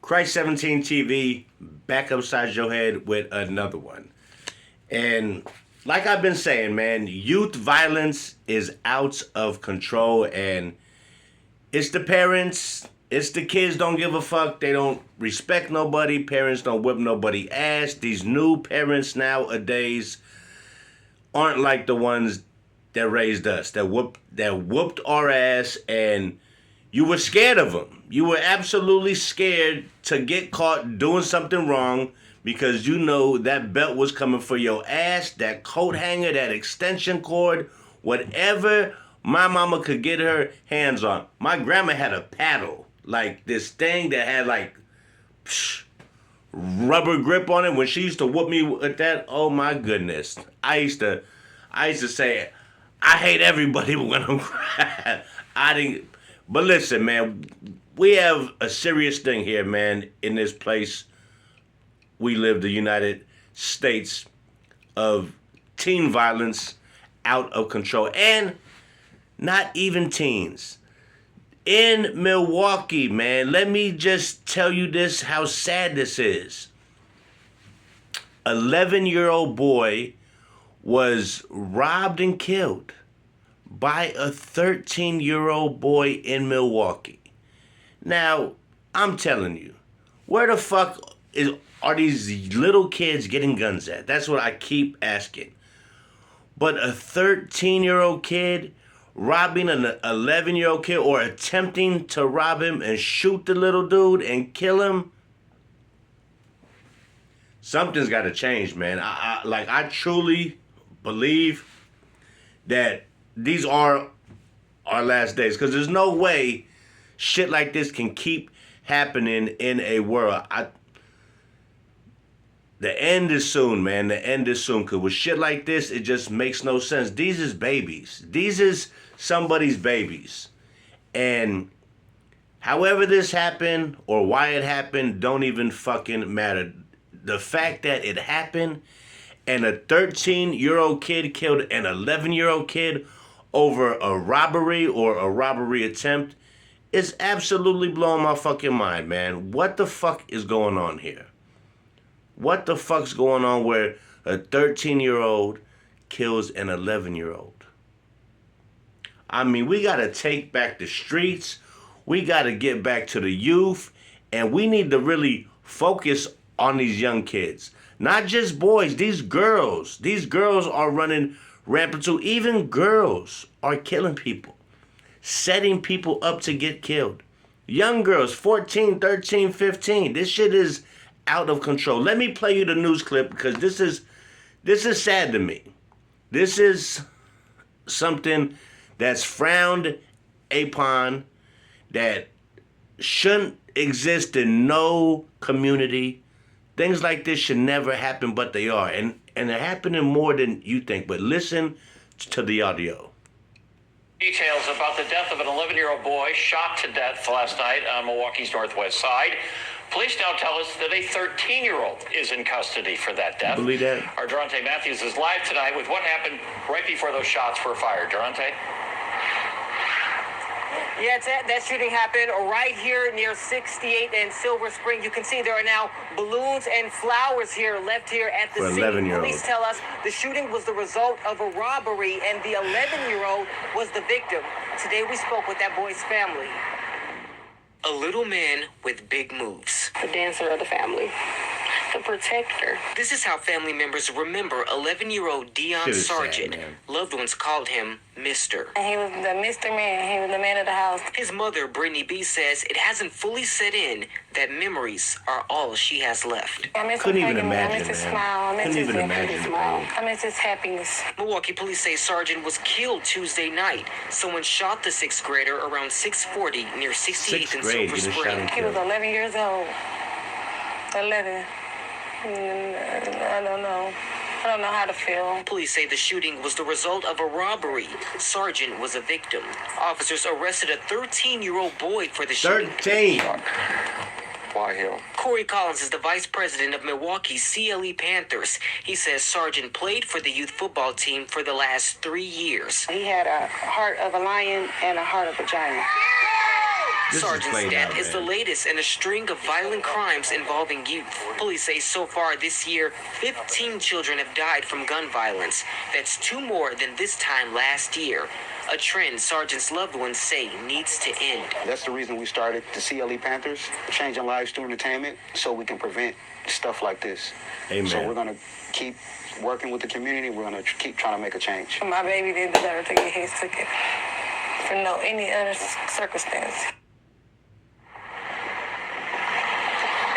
Christ 17 TV back upside your head with another one. And like I've been saying, man, youth violence is out of control, and it's the parents, it's the kids don't give a fuck. They don't respect nobody. Parents don't whip nobody ass. These new parents nowadays aren't like the ones that raised us, that whooped our ass, and you were scared of them. You were absolutely scared to get caught doing something wrong because you know that belt was coming for your ass, that coat hanger, that extension cord, whatever my mama could get her hands on. My grandma had a paddle, like this thing that had like rubber grip on it. When she used to whoop me with that, oh my goodness. I used to say, I hate everybody when I'm crying. But listen, man, we have a serious thing here, man, in this place we live, the United States, of teen violence out of control. And not even teens. In Milwaukee, man, let me just tell you this, how sad this is. 11-year-old boy was robbed and killed by a 13-year-old boy in Milwaukee. Now, I'm telling you, where the fuck are these little kids getting guns at? That's what I keep asking. But a 13-year-old kid robbing an 11-year-old kid, or attempting to rob him and shoot the little dude and kill him, something's got to change, man. I truly believe that these are our last days, because there's no way shit like this can keep happening in a world. The end is soon, man. The end is soon, because with shit like this, it just makes no sense. These is babies. These is somebody's babies. And however this happened or why it happened don't even fucking matter. The fact that it happened and a 13-year-old kid killed an 11-year-old kid over a robbery or a robbery attempt is absolutely blowing my fucking mind, man. What the fuck is going on here? What the fuck's going on where a 13-year-old kills an 11-year-old? I mean, we got to take back the streets. We got to get back to the youth. And we need to really focus on these young kids. Not just boys, these girls. These girls are running rampant too. Even girls are killing people, setting people up to get killed. Young girls, 14, 13, 15. This shit is out of control. Let me play you the news clip, because this is sad to me. This is something that's frowned upon, that shouldn't exist in no community. Things like this should never happen, but they are. And they're happening more than you think. But listen to the audio. Details about the death of an 11-year-old boy shot to death last night on Milwaukee's northwest side. Police now tell us that a 13-year-old is in custody for that death. Believe that? Our Durante Matthews is live tonight with what happened right before those shots were fired. Durante? Yeah, that shooting happened right here near 68 and Silver Spring. You can see there are now balloons and flowers here left here at the scene. Police tell us the shooting was the result of a robbery, and the 11-year-old was the victim. Today we spoke with that boy's family. A little man with big moves. The dancer of the family. The protector. This is how family members remember 11-year-old Dion Sargent. Sad, loved ones called him Mr. He was the Mr. Man. He was the man of the house. His mother, Brittany B., says it hasn't fully set in that memories are all she has left. I miss Couldn't him even hugging me. imagine, I miss his man. smile. I miss Couldn't his even happy imagine. smile. I miss his happiness. Milwaukee police say Sargent was killed Tuesday night. Someone shot the sixth grader around 640 near 68th and Silver Spring. He was 11 years old. 11. I don't know. I don't know how to feel. Police say the shooting was the result of a robbery. Sargent was a victim. Officers arrested a 13-year-old boy for the shooting. 13. Why him? Corey Collins is the vice president of Milwaukee's CLE Panthers. He says Sargent played for the youth football team for the last 3 years. He had a heart of a lion and a heart of a giant. This is Sergeant's played death out, is the man. latest in a string of violent crimes involving youth. Police say so far this year, 15 children have died from gun violence. That's 2 more than this time last year. A trend Sergeant's loved ones say needs to end. That's the reason we started the CLE Panthers, changing lives through entertainment, so we can prevent stuff like this. Amen. So we're going to keep working with the community. We're going to keep trying to make a change. My baby didn't deserve to get his ticket for any other circumstance.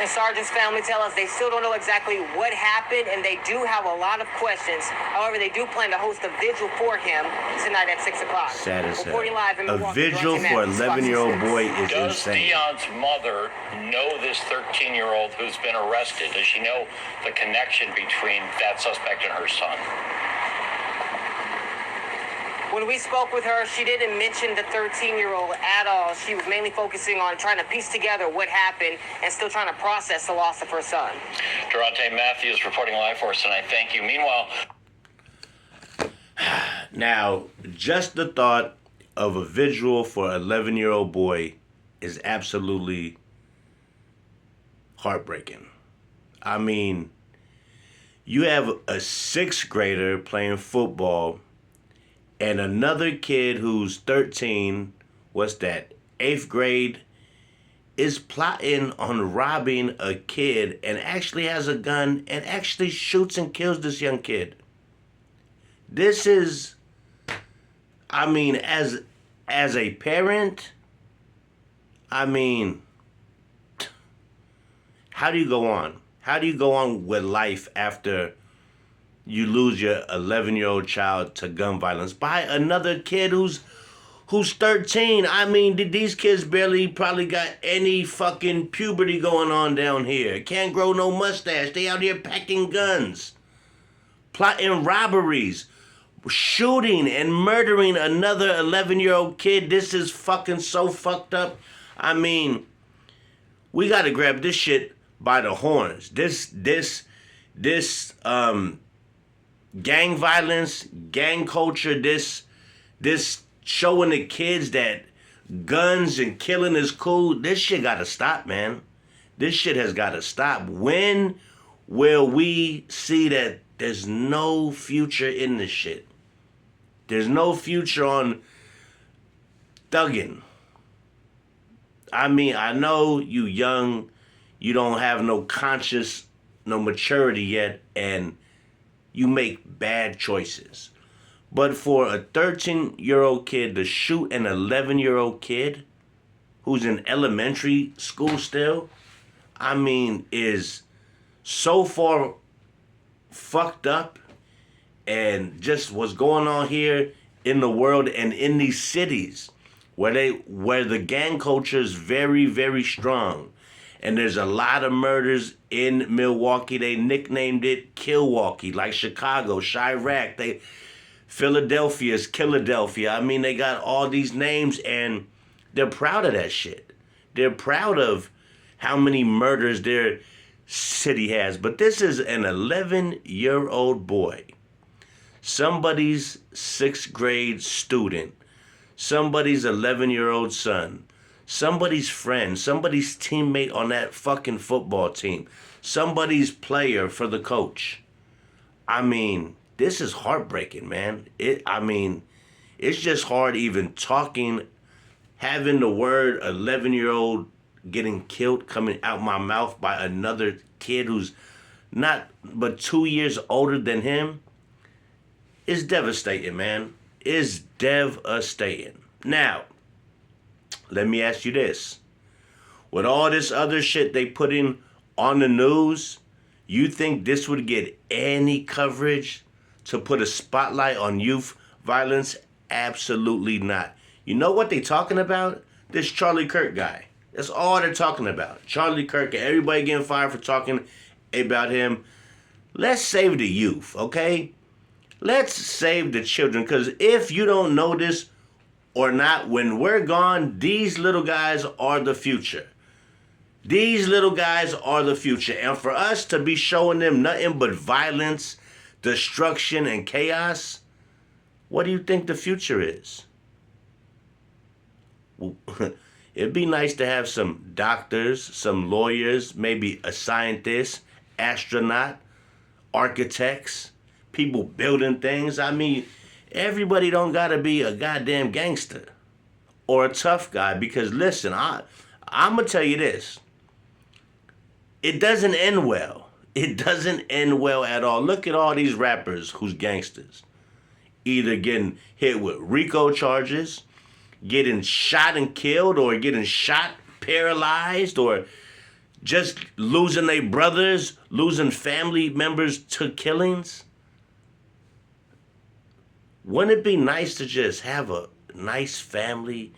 And Sergeant's family tell us they still don't know exactly what happened, and they do have a lot of questions. However, they do plan to host a vigil for him tonight at 6 o'clock. Sad as hell. Reporting live in A Milwaukee, vigil Dorothy for an Matthews, Fox 11-year-old 6. boy is Does insane. Deon's mother know this 13-year-old who's been arrested? Does she know the connection between that suspect and her son? When we spoke with her, she didn't mention the 13-year-old at all. She was mainly focusing on trying to piece together what happened and still trying to process the loss of her son. Durante Matthews reporting live for us tonight. Thank you. Meanwhile, Now, just the thought of a vigil for an 11-year-old boy is absolutely heartbreaking. I mean, you have a 6th grader playing football and another kid who's 13, what's that, 8th grade, is plotting on robbing a kid and actually has a gun and actually shoots and kills this young kid. This is, I mean, as a parent, I mean, how do you go on? How do you go on with life after you lose your 11-year-old child to gun violence by another kid who's 13? I mean, these kids barely probably got any fucking puberty going on down here. Can't grow no mustache. They out here packing guns, plotting robberies, shooting and murdering another 11-year-old kid. This is fucking so fucked up. I mean, we gotta grab this shit by the horns. This gang violence, gang culture, this showing the kids that guns and killing is cool. This shit gotta stop, man. This shit has gotta stop. When will we see that there's no future in this shit? There's no future on thugging. I mean, I know you young, you don't have no conscious, no maturity yet, and you make bad choices. But for a 13-year-old kid to shoot an 11-year-old kid who's in elementary school still, I mean, is so far fucked up, and just what's going on here in the world and in these cities where the gang culture is very, very strong. And there's a lot of murders in Milwaukee. They nicknamed it Killwalkie, like Chicago, Chirac. Philadelphia's Killadelphia. I mean, they got all these names, and they're proud of that shit. They're proud of how many murders their city has. But this is an 11-year-old boy, somebody's 6th grade student, somebody's 11-year-old son, somebody's friend, somebody's teammate on that fucking football team, somebody's player for the coach. I mean, this is heartbreaking, man. It's just hard even talking, having the word 11-year-old getting killed coming out my mouth by another kid who's not but 2 years older than him. Is devastating, man. Is devastating. Now, let me ask you this. With all this other shit they putting on the news, you think this would get any coverage to put a spotlight on youth violence? Absolutely not. You know what they talking about? This Charlie Kirk guy. That's all they're talking about. Charlie Kirk and everybody getting fired for talking about him. Let's save the youth, okay? Let's save the children, because if you don't know this or not, when we're gone, these little guys are the future. These little guys are the future. And for us to be showing them nothing but violence, destruction, and chaos, what do you think the future is? It'd be nice to have some doctors, some lawyers, maybe a scientist, astronaut, architects, people building things. I mean, everybody don't gotta be a goddamn gangster or a tough guy, because listen, I'm gonna tell you this. It doesn't end well. It doesn't end well at all. Look at all these rappers who's gangsters. Either getting hit with RICO charges, getting shot and killed, or getting shot, paralyzed, or just losing their brothers, losing family members to killings. Wouldn't it be nice to just have a nice family,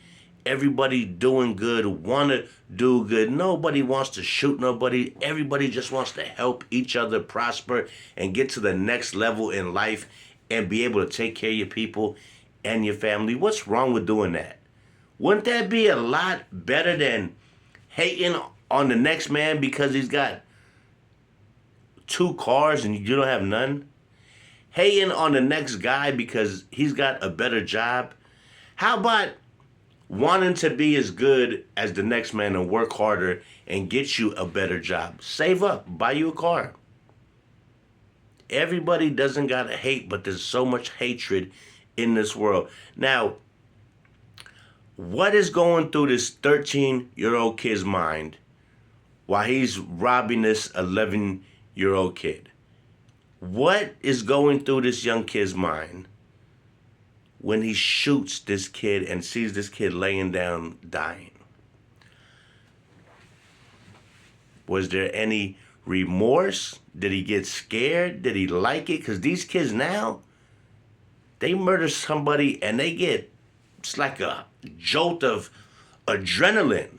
everybody doing good, want to do good? Nobody wants to shoot nobody. Everybody just wants to help each other prosper and get to the next level in life and be able to take care of your people and your family. What's wrong with doing that? Wouldn't that be a lot better than hating on the next man because he's got 2 cars and you don't have none? Hating on the next guy because he's got a better job? How about wanting to be as good as the next man and work harder and get you a better job? Save up, buy you a car. Everybody doesn't gotta hate, but there's so much hatred in this world. Now, what is going through this 13-year-old kid's mind while he's robbing this 11-year-old kid? What is going through this young kid's mind when he shoots this kid and sees this kid laying down dying? Was there any remorse? Did he get scared? Did he like it? Because these kids now, they murder somebody and they get, it's like a jolt of adrenaline.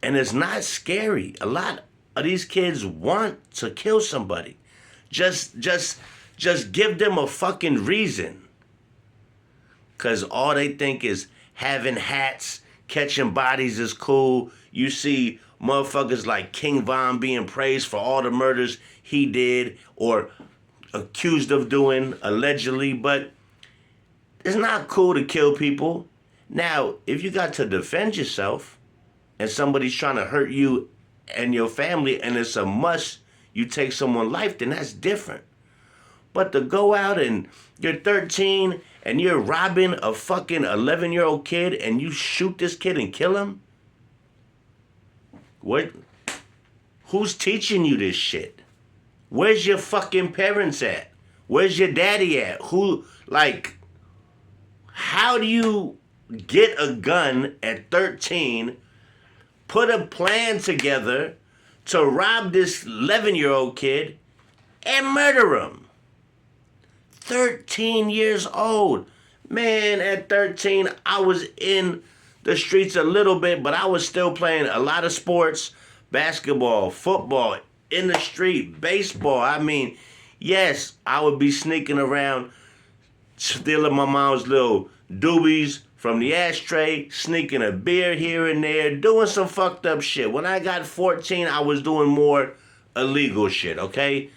And it's not scary. A lot of these kids want to kill somebody. Just give them a fucking reason. Because all they think is having hats, catching bodies is cool. You see motherfuckers like King Von being praised for all the murders he did or accused of doing, allegedly. But it's not cool to kill people. Now, if you got to defend yourself and somebody's trying to hurt you and your family and it's a must you take someone's life, then that's different. But to go out and you're 13 and you're robbing a fucking 11-year-old kid and you shoot this kid and kill him? What? Who's teaching you this shit? Where's your fucking parents at? Where's your daddy at? How do you get a gun at 13, put a plan together to rob this 11-year-old kid and murder him? 13 years old. Man, at 13, I was in the streets a little bit, but I was still playing a lot of sports, basketball, football, in the street, baseball. I mean, yes, I would be sneaking around, stealing my mom's little doobies from the ashtray, sneaking a beer here and there, doing some fucked up shit. When I got 14, I was doing more illegal shit, okay?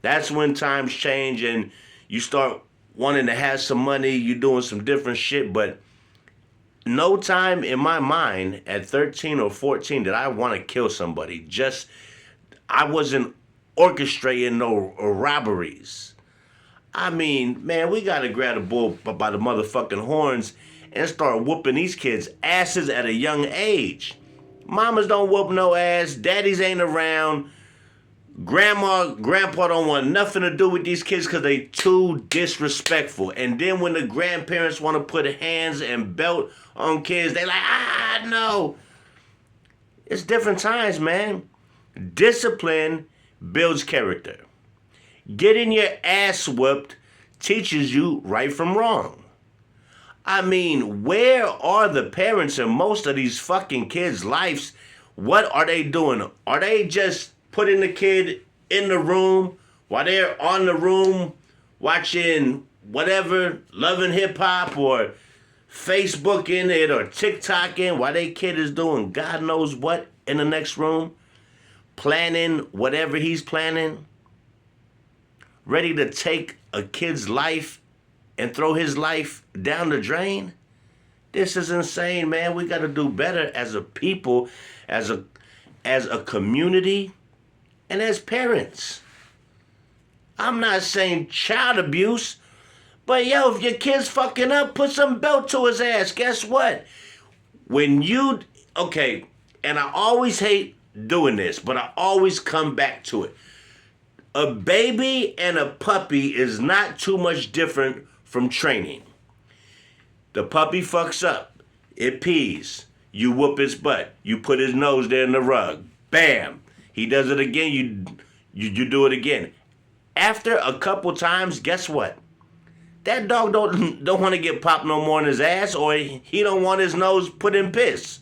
That's when times change and you start wanting to have some money, you're doing some different shit, but no time in my mind at 13 or 14 did I want to kill somebody. I wasn't orchestrating no robberies. I mean, man, we gotta grab the bull by the motherfucking horns and start whooping these kids' asses at a young age. Mamas don't whoop no ass. Daddies ain't around. Grandpa don't want nothing to do with these kids because they too disrespectful. And then when the grandparents want to put hands and belt on kids, they like, no. It's different times, man. Discipline builds character. Getting your ass whooped teaches you right from wrong. I mean, where are the parents in most of these fucking kids' lives? What are they doing? Are they just putting the kid in the room while they're on the room watching whatever, loving hip hop or Facebooking it or TikToking while their kid is doing God knows what in the next room? Planning whatever he's planning? Ready to take a kid's life and throw his life down the drain? This is insane, man. We got to do better as a people, as a community, and as parents. I'm not saying child abuse, but yo, if your kid's fucking up, put some belt to his ass. Guess what? Okay, and I always hate doing this, but I always come back to it. A baby and a puppy is not too much different from training. The puppy fucks up. It pees. You whoop his butt. You put his nose there in the rug. Bam. He does it again. You do it again. After a couple times, guess what? That dog don't want to get popped no more in his ass, or he don't want his nose put in piss.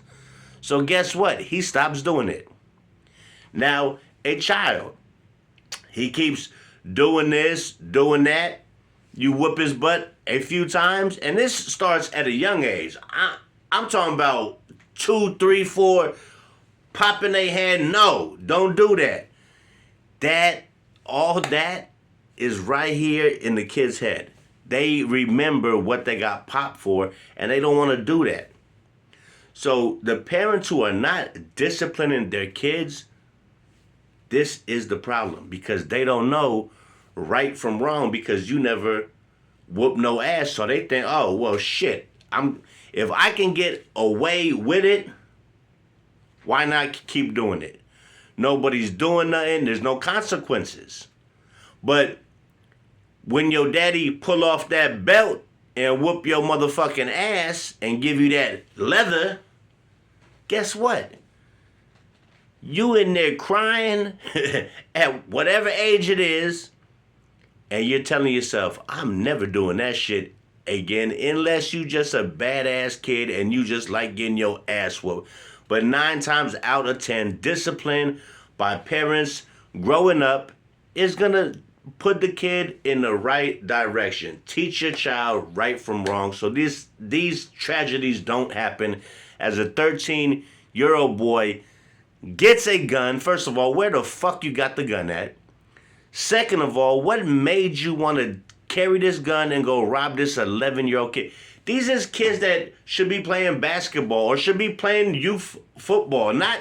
So guess what? He stops doing it. Now, a child, he keeps doing this, doing that. You whoop his butt a few times, and this starts at a young age. I'm talking about 2, 3, 4, popping their hand. No, don't do that. All that is right here in the kid's head. They remember what they got popped for, and they don't want to do that. So the parents who are not disciplining their kids, this is the problem, because they don't know right from wrong, because you never whoop no ass. So they think, oh, well, shit, if I can get away with it, why not keep doing it? Nobody's doing nothing. There's no consequences. But when your daddy pull off that belt and whoop your motherfucking ass and give you that leather, guess what? You in there crying at whatever age it is, and you're telling yourself, I'm never doing that shit again, unless you just a badass kid and you just like getting your ass whooped. But 9 times out of 10, discipline by parents growing up is going to put the kid in the right direction. Teach your child right from wrong, so these tragedies don't happen. As a 13-year-old boy gets a gun, first of all, where the fuck you got the gun at? Second of all, what made you want to carry this gun and go rob this 11-year-old kid? These is kids that should be playing basketball or should be playing youth football, not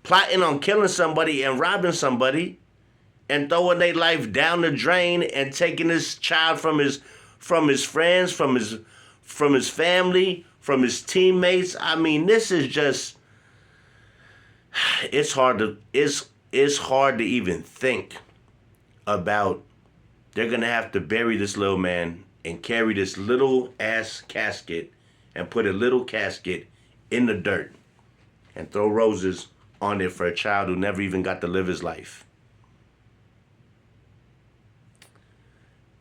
plotting on killing somebody and robbing somebody and throwing their life down the drain and taking this child from his friends, from his family, from his teammates. I mean, this is just, it's hard to even think about. They're gonna have to bury this little man and carry this little ass casket and put a little casket in the dirt and throw roses on it for a child who never even got to live his life.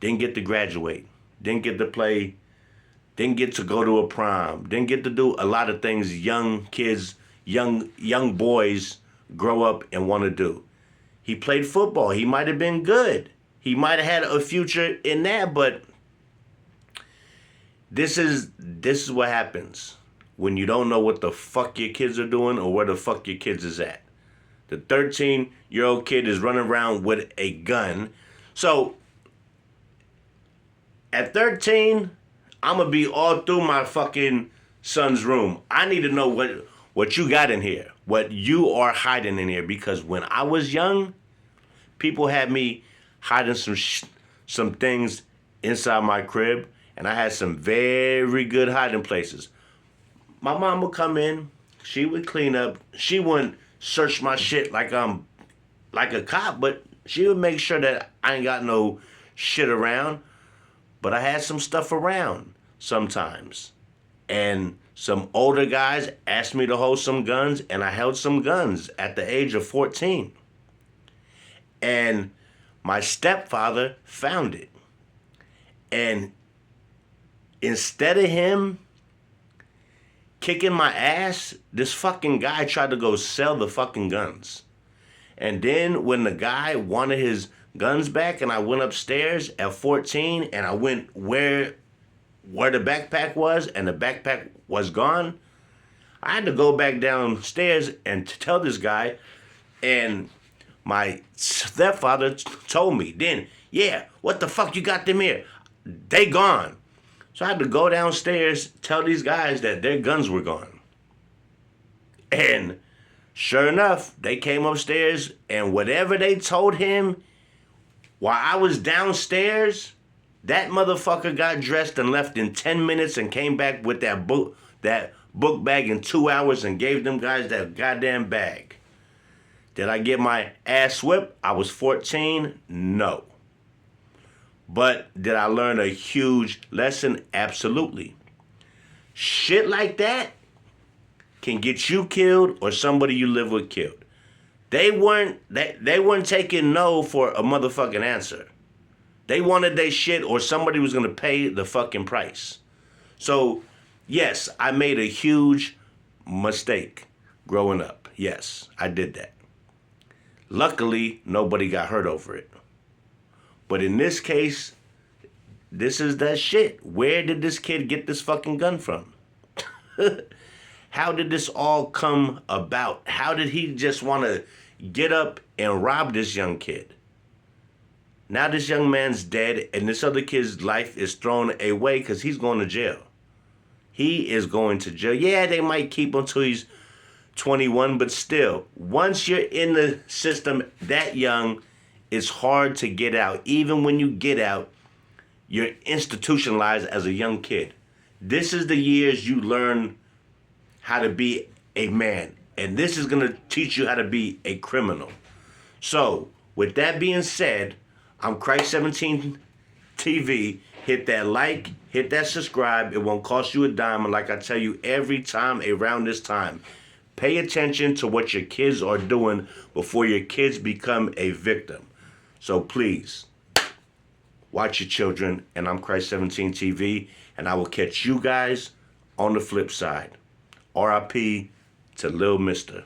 Didn't get to graduate, didn't get to play, didn't get to go to a prom, didn't get to do a lot of things young kids, young boys grow up and want to do. He played football. He might have been good. He might have had a future in that, but this is what happens when you don't know what the fuck your kids are doing or where the fuck your kids is at. The 13-year-old kid is running around with a gun. So at 13, I'm going to be all through my fucking son's room. I need to know what you got in here, what you are hiding in here. Because when I was young, people had me hiding some things inside my crib, and I had some very good hiding places. My mom would come in, she would clean up, she wouldn't search my shit like I'm like a cop, but she would make sure that I ain't got no shit around. But I had some stuff around sometimes. And some older guys asked me to hold some guns, and I held some guns at the age of 14. And my stepfather found it. And instead of him kicking my ass, this fucking guy tried to go sell the fucking guns. And then when the guy wanted his guns back and I went upstairs at 14 and I went where the backpack was and the backpack was gone, I had to go back downstairs and tell this guy, and my stepfather told me then, yeah, what the fuck you got them here? They gone. So I had to go downstairs, tell these guys that their guns were gone. And sure enough, they came upstairs, and whatever they told him while I was downstairs, that motherfucker got dressed and left in 10 minutes and came back with that book bag in 2 hours and gave them guys that goddamn bag. Did I get my ass whipped? I was 14? No. But did I learn a huge lesson? Absolutely. Shit like that can get you killed or somebody you live with killed. They weren't taking no for a motherfucking answer. They wanted their shit or somebody was going to pay the fucking price. So, yes, I made a huge mistake growing up. Yes, I did that. Luckily, nobody got hurt over it. But in this case, this is that shit. Where did this kid get this fucking gun from? How did this all come about? How did he just want to get up and rob this young kid? Now this young man's dead and this other kid's life is thrown away because he's going to jail. He is going to jail. Yeah, they might keep him until he's 21, but still, once you're in the system that young, it's hard to get out. Even when you get out, you're institutionalized as a young kid. This is the years you learn how to be a man. And this is going to teach you how to be a criminal. So, with that being said, I'm Christ 17 TV. Hit that like, hit that subscribe. It won't cost you a dime. And like I tell you every time around this time, pay attention to what your kids are doing before your kids become a victim. So please, watch your children. And I'm Christ 17 TV. And I will catch you guys on the flip side. R.I.P. to Lil Mister.